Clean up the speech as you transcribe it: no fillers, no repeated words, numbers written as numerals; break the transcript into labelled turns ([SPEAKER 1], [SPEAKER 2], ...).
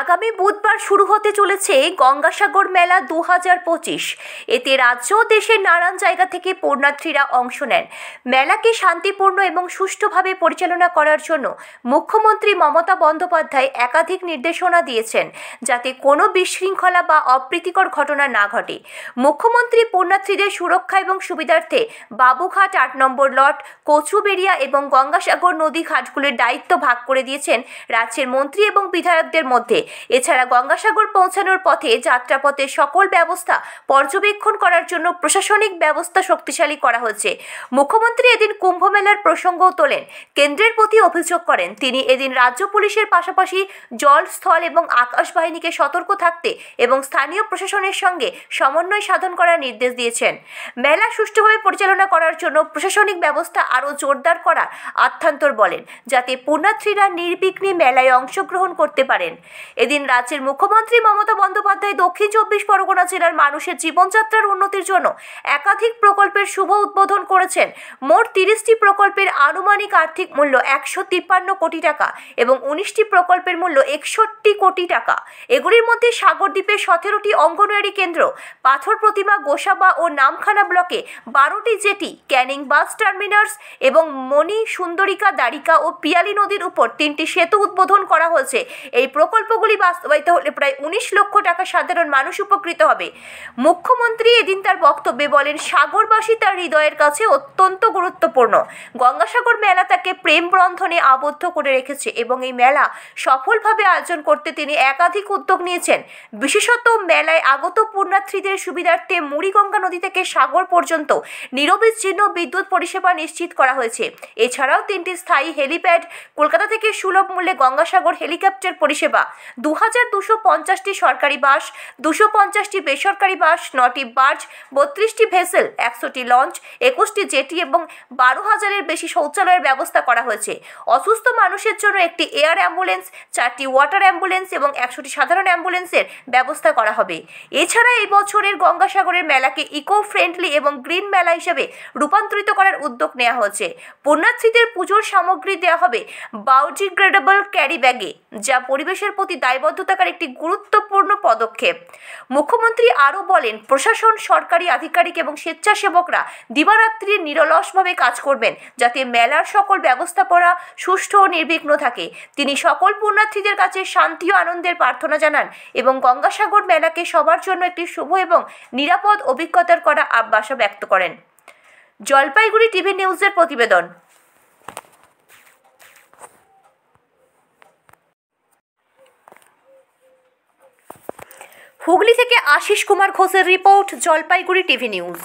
[SPEAKER 1] আগামী বুধবার শুরু হতে চলেছে গঙ্গাসাগর মেলা 2025। এতে রাজ্য ও দেশের নানান জায়গা থেকে পুণ্যার্থীরা অংশ নেন। মেলাকে শান্তিপূর্ণ এবং সুষ্ঠুভাবে পরিচালনা করার জন্য মুখ্যমন্ত্রী মমতা বন্দ্যোপাধ্যায় একাধিক নির্দেশনা দিয়েছেন, যাতে কোনো বিশৃঙ্খলা বা অপ্রীতিকর ঘটনা না ঘটে। মুখ্যমন্ত্রী পুণ্যার্থীদের সুরক্ষা এবং সুবিধার্থে বাবুঘাট 8 নম্বর লট, কচুবেড়িয়া এবং গঙ্গাসাগর নদী ঘাটগুলির দায়িত্ব ভাগ করে দিয়েছেন রাজ্যের মন্ত্রী এবং বিধায়কদের মধ্যে। এছাড়া গঙ্গাসাগর পৌঁছানোর পথে যাত্রাপথে সকল ব্যবস্থা পর্যবেক্ষণ করার জন্য প্রশাসনিক ব্যবস্থা শক্তিশালী করা হয়েছে। মুখ্যমন্ত্রী এদিন কুম্ভ মেলার প্রসঙ্গও তোলেন। কেন্দ্রের প্রতি অভিযোগ করেন তিনি এদিন রাজ্য পুলিশের পাশাপাশি জল, স্থল এবং আকাশ বাহিনীকে সতর্ক থাকতে এবং স্থানীয় প্রশাসনের সঙ্গে সমন্বয় সাধন করার নির্দেশ দিয়েছেন। মেলা সুষ্ঠুভাবে পরিচালনা করার জন্য প্রশাসনিক ব্যবস্থা আরও জোরদার করার আহ্বান বলেন, যাতে পুণ্যার্থীরা নির্বিঘ্নে মেলায় অংশগ্রহণ করতে পারেন। এদিন রাজ্যের মুখ্যমন্ত্রী মমতা বন্দ্যোপাধ্যায় দক্ষিণ 24 পরগনা জেলার মানুষের জীবনযাত্রার উন্নতির জন্য একাধিক প্রকল্পের শুভ উদ্বোধন করেছেন। মোট 30টি প্রকল্পের আনুমানিক আর্থিক মূল্য 153 কোটি টাকা এবং 19টি প্রকল্পের মূল্য 61 কোটি টাকা। এগুলির মধ্যে সাগরদ্বীপে 17টি অঙ্গনওয়াড়ি কেন্দ্র, পাথর প্রতিমা, গোসাবা ও নামখানা ব্লকে 12টি জেটি, ক্যানিং বাস টার্মিনাস এবং মণি, সুন্দরিকা, দ্বারিকা ও পিয়ালি নদীর উপর 3টি সেতু উদ্বোধন করা হয়েছে। এই প্রকল্পগুলি বাস্তবায়িত হলে প্রায় 19 লক্ষ টাকা সাধারণ মানুষ উপকৃত হবে। মুখ্যমন্ত্রী এদিন তার বক্তব্যে বলেন, সাগরবাসী তার হৃদয়ের কাছে অত্যন্ত গুরুত্বপূর্ণ। গঙ্গাসাগর মেলা তাকে প্রেম বন্ধনে আবদ্ধ করে রেখেছে এবং এই মেলা সফলভাবে আয়োজন করতে তিনি একাধিক উদ্যোগ নিয়েছেন। বিশেষত মেলায় আগত পুণ্যার্থীদের সুবিধার্থে মুড়িগঙ্গা নদী থেকে সাগর পর্যন্ত নিরবিচ্ছিন্ন বিদ্যুৎ পরিষেবা নিশ্চিত করা হয়েছে। এছাড়াও 3টি স্থায়ী হেলিপ্যাড, কলকাতা থেকে সুলভ মূল্যে গঙ্গাসাগর হেলিকপ্টার পরিষেবা, 2250টি সরকারি বাস, 250টি বেসরকারি বাস, 9টি বার্জ, 32টি ভেসেল, 100টি লঞ্চ, 21টি জেটি এবং 12,000-এর বেশি শৌচালয়ের ব্যবস্থা করা হয়েছে। অসুস্থ মানুষের জন্য একটি এয়ার অ্যাম্বুলেন্স, 4টি ওয়াটার অ্যাম্বুলেন্স এবং 100টি সাধারণ অ্যাম্বুলেন্সের ব্যবস্থা করা হবে। এছাড়া এই বছরের গঙ্গাসাগরের মেলাকে ইকো ফ্রেন্ডলি এবং গ্রিন মেলা হিসেবে রূপান্তরিত করার উদ্যোগ নেওয়া হয়েছে। পুণ্যার্থীদের পুজোর সামগ্রী দেওয়া হবে বায়োডিগ্রেডেবল ক্যারি ব্যাগে, যা পরিবেশের প্রতি দায়বদ্ধতার একটি গুরুত্বপূর্ণ পদক্ষেপ। মুখ্যমন্ত্রী আরও বলেন, প্রশাসন, সরকারি আধিকারিক এবং স্বেচ্ছাসেবকরা দিবারাত্রি নিরলসভাবে কাজ করবেন, যাতে মেলার সকল ব্যবস্থাপনা সুষ্ঠু ও নির্বিঘ্ন থাকে। তিনি সকল পুণ্যার্থীদের কাছে শান্তি ও আনন্দের প্রার্থনা জানান এবং গঙ্গাসাগর মেলাকে সবার জন্য একটি শুভ এবং নিরাপদ অভিজ্ঞতার করা আশা ব্যক্ত করেন। জলপাইগুড়ি টিভি নিউজের প্রতিবেদন। হুগলি থেকে আশিস কুমার ঘোষের রিপোর্ট, জলপাইগুড়ি টিভি নিউজ।